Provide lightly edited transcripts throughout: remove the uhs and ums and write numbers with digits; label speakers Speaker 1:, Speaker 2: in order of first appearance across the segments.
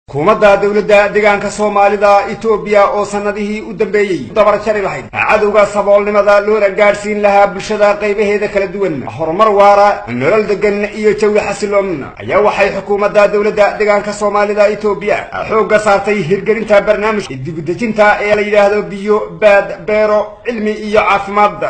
Speaker 1: xukuumadda dawladda deegaanka Soomaalida Itoobiya oo sanadihii u dambeeyay dabar jari lahayd cadawga saboolnimada loona gaarsiin lahaa bulshada qaybaheeda kala duwan horumar waara nolol degan iyo jawi xasiloon ayaa waxay xukuumadda dawladda deegaanka Soomaalida Itoobiya xoogga saartay hirgelinta barnaamijka dib-u-dejinta ee la yiraahdo biyo baad beero cilmi iyo caafimaad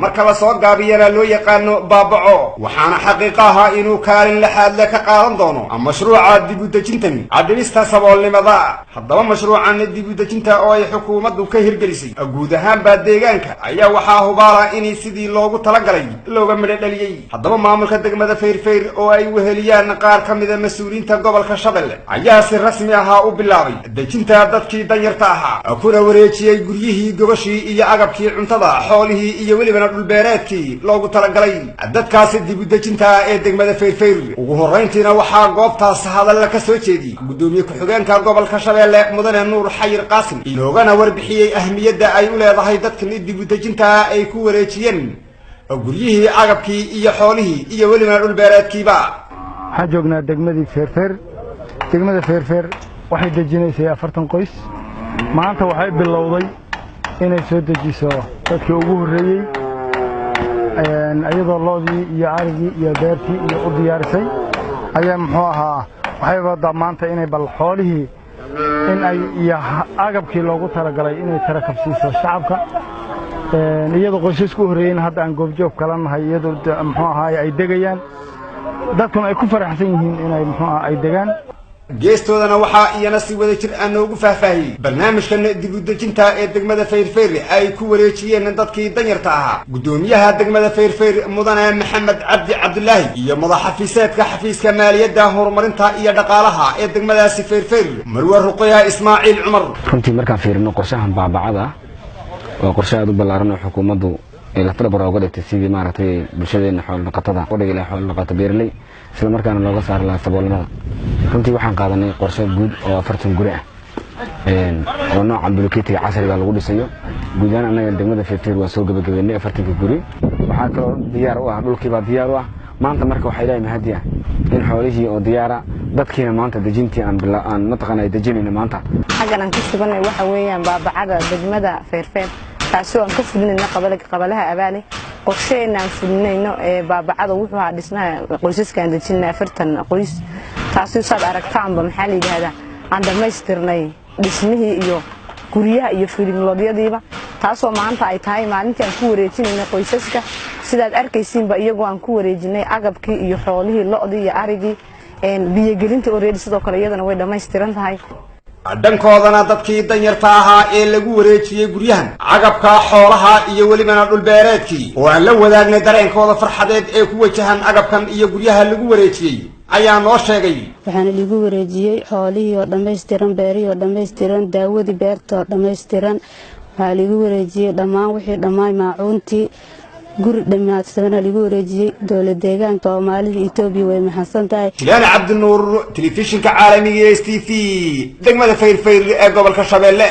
Speaker 1: marka la soo gaabiyana loo yaqaano baabaco waxaana xaqiiqaha inuu kaalin la xad ka qaadan doono mashruuca dib-u-dejintan cadilista saboolnimada haddaba mashruucan dib-u-dejinta oo ay xukuumaddu ka hirgelisay guud ahaanba deegaanka ayaa waxaa hubaala in sidii loogu talagalay looga midho dhaliyay haddaba maamulka degmada Feerfeer oo ay weheliyaan qaar ka mid ah mas'uuliyiinta gobolka Shabeelle ayaa si rasmi ah u bilaabay dejinta dadkii danyarta ahaa kuna wareejiyay guryihii gobashii iyo agabkii cuntada xoolihii iyo weliba dhul beereedkii loogu talagalay dadkaasi dib-u-dejinta ee degmada Feerfeer ugu horeyntiina waxaa goobtaas hadal ka soo jeediyay gudoomiye ku-xigeenka gobolka Shabeelle mudane Nuur Xayir Qaasim loogana warbixiyay ahmiyadda ay u leedahay dadkan dib-u-dejinta ay ku wareejiyeen guryihii agabkii iyo xoolihii iyo weliba dhul beereedkiiba
Speaker 2: waxaan joognaa degmadii Feerfeer degmada Feerfeer waxay dejinaysay 40 qoys maanta waxay bilowday inay soo dejiso dadkii ugu horeeyay ayadoo loodii iyo arigii iyo beertii iyo u diyaarisay ayaa muxuu ahaa waxay wada maanta inay bal xoolihii in ay iyo agabkii loogu talagalay inay tarakabsiiso shacabka iyadoo qoysasku u horeeyeen hadda aan goobjoog kala nahay iyadoo muxuu ahaa ay degayaan dadkuna ay ku faraxsan yihiin inay muxuu ahaa ay degaan
Speaker 1: geestoodana waxaa iyana si wada jir aan ugu faahfaahiyay barnaamijkan dib-u-dejinta ee degmada Feerfeer ay ku wareejiyeen dadkii danyarta ahaa gudoomiyaha degmada Feerfeer mudane Maxamed Cabdi Cabdullaahi iyo madaxafiiseedka xafiiska maaliyadda horumarinta iyo dhaqaalaha ee degmadaasi Feerfeer Marwar Ruqayya Ismaaciil Cumar
Speaker 3: runtii markaan fiirino qorshahan baabacada oo qorshe aad u ballaaran oo xukuumaddu la talabar uga dhigtay sidii maaragtay bulshadeena xoolo dhaqatada qodhiga ilaa xoolo dhaqato beerley isla markaana looga saar lahaa saboolnimada runtii waxaan qaadanay qorshe guud oo 40 guri ah oo nooca bulkeetiga casriga lagu dhisayo guud ahaan anaga degmada Feerfeer waa soo gabagabeynay 40 guri waxaa kaloo diyaar u ah dhulkiiba diyaar u ah maanta marka waxay leeyahay hadiya in xoolihii oo diyaara dadkiina maanta dejintii aan mataqaanay dejinayna maanta
Speaker 4: xagan aan ka suganay waxa weeyaan baabacada degmada Feerfeer taasoo aan ka fulinayna qabalaha abaali qorsheena aan fulinayno ee baabacada wuxuu ahaa dhismaha qoysaskan dejinay 40 qoys taasoo saad aragtaanba maxaa la yiraahdaa aan dhameystirnay dhismihii iyo guryaha iyo filimloodyadiiba taasoo maanta ay tahay maalintii aan ku wareejinayna qoysaska sidaad arkaysiinba iyagoo aan ku wareejinay agabkii iyo xoolihii lo'dii iyo arigii biyo gelinta oo reedi sidoo kale iyadana way dhameystiran tahay
Speaker 1: dhankoodana dadkii danyarta ahaa ee lagu wareejiyay guryahan agabka xoolaha iyo weliba dhul beereedkii oo aan la wadaagnay dareenkooda farxadeed ee ku wajahan agabkan iyo guryaha lagu wareejiyay ayaa noo sheegay
Speaker 5: waxaan lagu wareejiyay xoolihii oo dhameystiran beerihii oo dhameystiran daawadii beerta oo dhameystiran waxaa lagu wareejiyay dhammaan wixii dhammaay maacuuntii guri dhammaadsan lagu wareejiyay dawladda deegaanka Soomaalida Itoobiya way maxsan tahay
Speaker 1: Hilal Cabdi Nuur telefishinka caalamiga ee STV degmada Feerfeer ee gobolka Shabeelle.